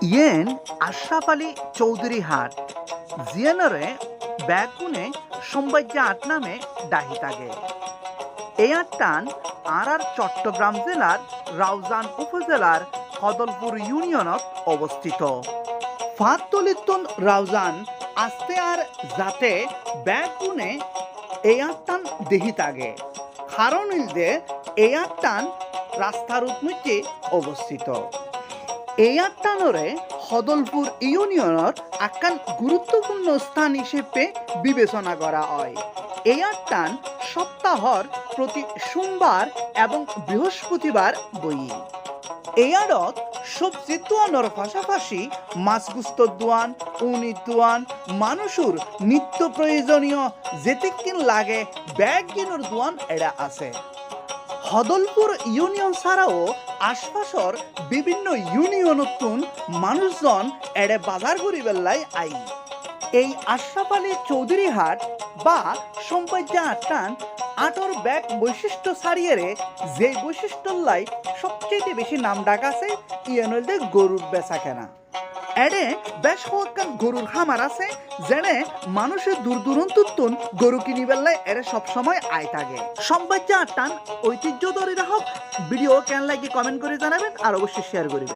Yen Ashraf Ali Chowdhury হাট জিয়ানরে ব্যাকুনে সম্বাজ্যা আট নামে ডাহিতাগে এই আটটান আর চট্টগ্রাম জেলার রাউজান উপজেলার কদলপুর ইউনিয়নত অবস্থিত ফাতলিতুন রাউজান আস্তে আর যাতে ব্যাকুনে এই আটটান দেহিতাগে কারণ ইলদে এই আটটান রাস্তার মধ্যে অবস্থিত এই আটটানরে হদলপুর ইউনিয়নের আকান গুরুত্বপূর্ণ স্থান হিসেবে বিবেচনা করা হয় এই আটটান সপ্তাহর প্রতি সোমবার এবং বৃহস্পতিবার বই এই আড়ত সবজি দোয়ানোর পাশাপাশি মাছগুস্ত দোয়ান উনি দোয়ান মানুষের নিত্য প্রয়োজনীয় যেতিকিন লাগে ব্যাগ কিনোর দোয়ান এরা আছে হদলপুর ইউনিয়ন ছাড়াও আশপাশর বিভিন্ন ইউনিয়নতুন মানুষজন এড়ে বাজার করি বেল্লাই আই এই আশরাফ আলী চৌধুরী হাট বা সম্পাদ্যা আটটান আটর ব্যাগ বৈশিষ্ট্য ছাড়িয়ে যে বৈশিষ্ট্যলাই সবচেয়ে বেশি নাম ডাক আছে ইয়নলদে গরুর বেচা কেনা এডে বেশ কয়েকখান গরুর খামার আছে যেনে মানুষের দূর দূরান্তর গরু কিনি বেলায় এরে সবসময় আয় থাকে সম্পাদ্যা আটটান ঐতিহ্য ধরে রাখক ভিডিও কেন লাগে কমেন্ট করে জানাবেন আর অবশ্যই শেয়ার করবেন।